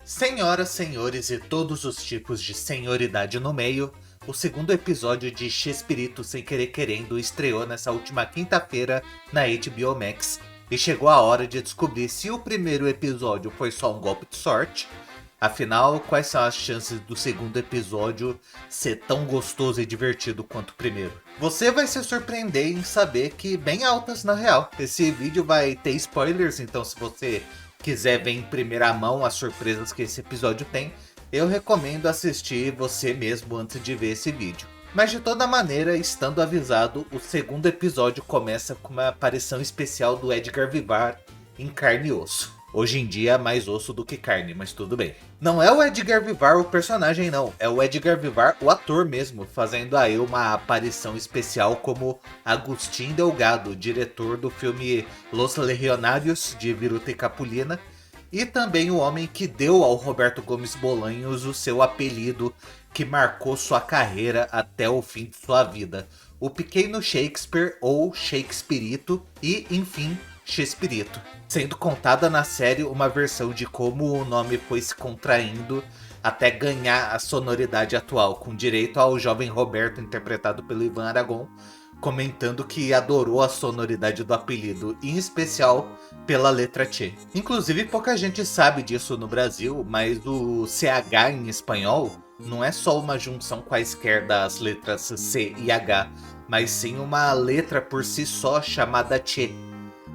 Senhoras, senhores e todos os tipos de senhoridade no meio, o segundo episódio de Chespirito Sem Querer Querendo estreou nessa última quinta-feira na HBO Max e chegou a hora de descobrir se o primeiro episódio foi só um golpe de sorte. Afinal, quais são as chances do segundo episódio ser tão gostoso e divertido quanto o primeiro? Você vai se surpreender em saber que bem altas na real. Esse vídeo vai ter spoilers, então se você quiser ver em primeira mão as surpresas que esse episódio tem, eu recomendo assistir você mesmo antes de ver esse vídeo. Mas de toda maneira, estando avisado, o segundo episódio começa com uma aparição especial do Edgar Vivar em carne e osso. Hoje em dia, mais osso do que carne, mas tudo bem. Não é o Edgar Vivar o personagem não, é o Edgar Vivar o ator mesmo, fazendo aí uma aparição especial como Agustín Delgado, diretor do filme Los Legionários, de Viruta e Capulina, e também o homem que deu ao Roberto Gomes Bolanhos o seu apelido que marcou sua carreira até o fim de sua vida, o Pequeno Shakespeare ou Shakespearito e, enfim, Chespirito, sendo contada na série uma versão de como o nome foi se contraindo até ganhar a sonoridade atual, com direito ao jovem Roberto interpretado pelo Ivan Aragon, comentando que adorou a sonoridade do apelido, em especial pela letra Che. Inclusive pouca gente sabe disso no Brasil, mas o CH em espanhol não é só uma junção quaisquer das letras C e H, mas sim uma letra por si só chamada Che.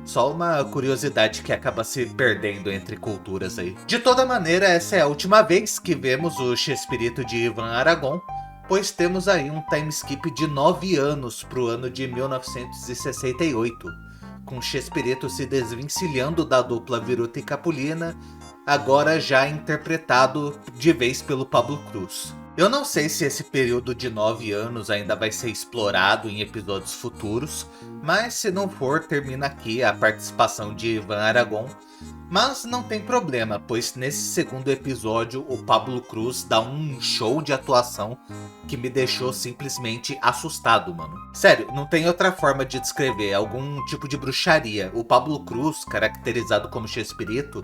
Só uma curiosidade que acaba se perdendo entre culturas aí. De toda maneira, essa é a última vez que vemos o Chespirito de Ivan Aragon, pois temos aí um time skip de 9 anos para o ano de 1968, com Chespirito se desvencilhando da dupla Viruta e Capulina, agora já interpretado de vez pelo Pablo Cruz. Eu não sei se esse período de 9 anos ainda vai ser explorado em episódios futuros, mas se não for, termina aqui a participação de Ivan Aragon. Mas não tem problema, pois nesse segundo episódio o Pablo Cruz dá um show de atuação que me deixou simplesmente assustado, mano. Sério, não tem outra forma de descrever, é algum tipo de bruxaria. O Pablo Cruz, caracterizado como Chespirito,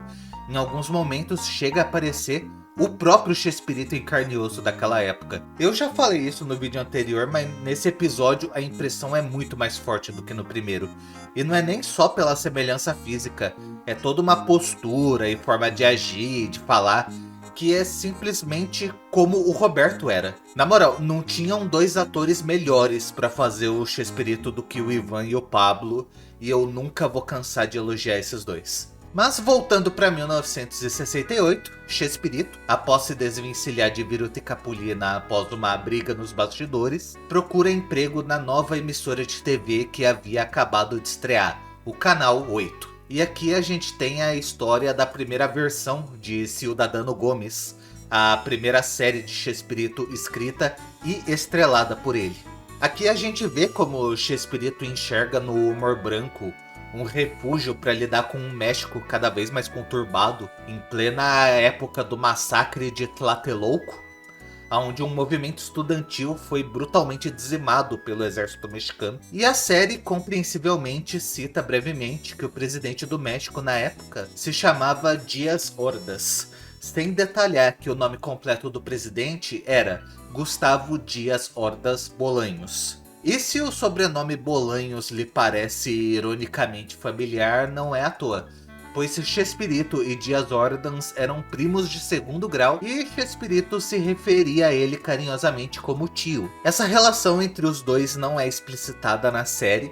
em alguns momentos chega a parecer o próprio Chespirito em carne e osso daquela época. Eu já falei isso no vídeo anterior, mas nesse episódio a impressão é muito mais forte do que no primeiro. E não é nem só pela semelhança física, é toda uma postura e forma de agir, de falar, que é simplesmente como o Roberto era. Na moral, não tinham dois atores melhores pra fazer o Chespirito do que o Ivan e o Pablo, e eu nunca vou cansar de elogiar esses dois. Mas voltando para 1968, Chespirito, após se desvencilhar de Viruta e Capulina após uma briga nos bastidores, procura emprego na nova emissora de TV que havia acabado de estrear, o Canal 8. E aqui a gente tem a história da primeira versão de Ciudadano Gomes, a primeira série de Chespirito escrita e estrelada por ele. Aqui a gente vê como Chespirito enxerga no humor branco um refúgio para lidar com um México cada vez mais conturbado, em plena época do massacre de Tlatelolco, onde um movimento estudantil foi brutalmente dizimado pelo exército mexicano. E a série compreensivelmente cita brevemente que o presidente do México na época se chamava Díaz Ordaz, sem detalhar que o nome completo do presidente era Gustavo Díaz Ordaz Bolanhos. E se o sobrenome Bolanhos lhe parece ironicamente familiar, não é à toa, pois Chespirito e Díaz Ordaz eram primos de segundo grau e Chespirito se referia a ele carinhosamente como tio. Essa relação entre os dois não é explicitada na série,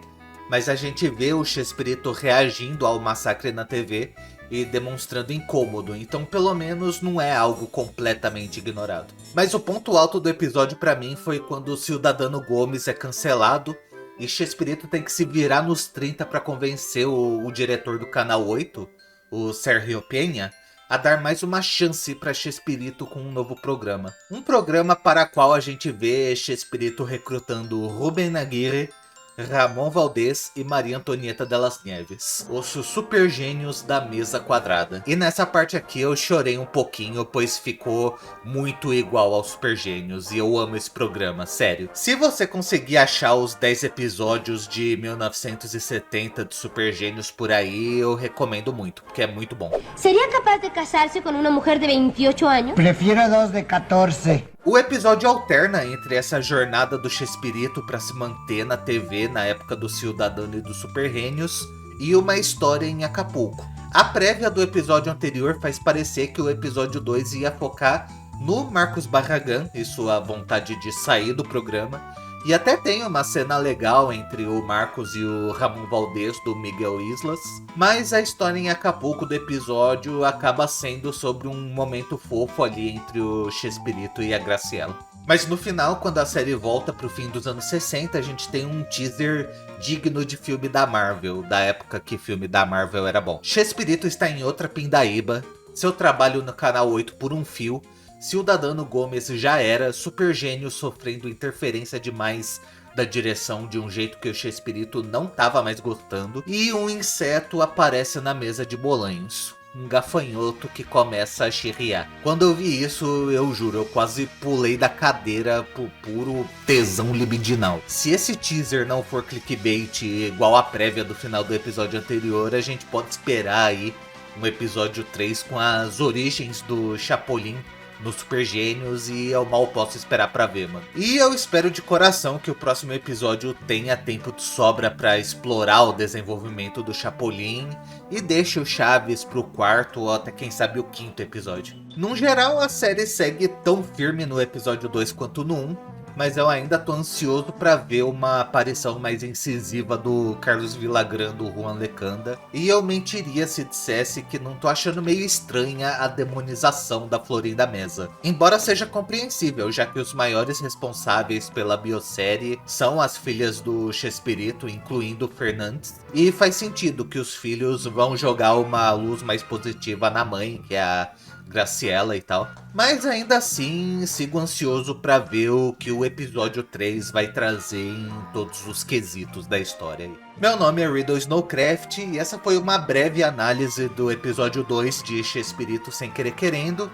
mas a gente vê o Chespirito reagindo ao massacre na TV e demonstrando incômodo, então pelo menos não é algo completamente ignorado. Mas o ponto alto do episódio pra mim foi quando o Ciudadano Gomes é cancelado e Chespirito tem que se virar nos 30 para convencer o diretor do Canal 8, o Sergio Peña, a dar mais uma chance para Chespirito com um novo programa. Um programa para o qual a gente vê Chespirito recrutando Rubén Aguirre, Ramon Valdez e Maria Antonieta de las Nieves, os super gênios da mesa quadrada. E nessa parte aqui eu chorei um pouquinho, pois ficou muito igual aos super gênios, e eu amo esse programa, sério. Se você conseguir achar os 10 episódios de 1970 de Super Gênios por aí, eu recomendo muito, porque é muito bom. ¿Sería capaz de casarse con una mujer de 28 años? Prefiero dos de 14. O episódio alterna entre essa jornada do Chespirito para se manter na TV na época do Ciudadano e dos Super Gênios e uma história em Acapulco. A prévia do episódio anterior faz parecer que o episódio 2 ia focar no Marcos Barragán e sua vontade de sair do programa. E até tem uma cena legal entre o Marcos e o Ramon Valdez do Miguel Islas. Mas a história em Acapulco do episódio acaba sendo sobre um momento fofo ali entre o Chespirito e a Graciela. Mas no final, quando a série volta pro fim dos anos 60, a gente tem um teaser digno de filme da Marvel, da época que filme da Marvel era bom. Chespirito está em outra pindaíba, seu trabalho no Canal 8 por um fio. Ciudadano Gomes já era super gênio sofrendo interferência demais da direção de um jeito que o Chespirito não tava mais gostando. E um inseto aparece na mesa de Bolanhos. Um gafanhoto que começa a chirriar. Quando eu vi isso, eu juro, eu quase pulei da cadeira por puro tesão libidinal. Se esse teaser não for clickbait igual a prévia do final do episódio anterior, a gente pode esperar aí um episódio 3 com as origens do Chapolin nos Super Gênios, e eu mal posso esperar pra ver, mano. E eu espero de coração que o próximo episódio tenha tempo de sobra pra explorar o desenvolvimento do Chapolin e deixe o Chaves pro quarto ou até quem sabe o quinto episódio. Num geral, a série segue tão firme no episódio 2 quanto no 1, mas eu ainda tô ansioso pra ver uma aparição mais incisiva do Carlos Villagrán do Juan Lecanda. E eu mentiria se dissesse que não tô achando meio estranha a demonização da Florinda Mesa. Embora seja compreensível, já que os maiores responsáveis pela biosérie são as filhas do Chespirito, incluindo Fernandes. E faz sentido que os filhos vão jogar uma luz mais positiva na mãe, que é a Graciela e tal. Mas ainda assim, sigo ansioso pra ver o que o episódio 3 vai trazer em todos os quesitos da história. Meu nome é Riddle Snowcraft e essa foi uma breve análise do episódio 2 de Chespirito Sem Querer Querendo.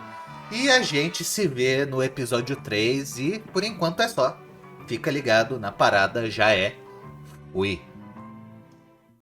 E a gente se vê no episódio 3 e por enquanto é só. Fica ligado, na parada já é. Fui.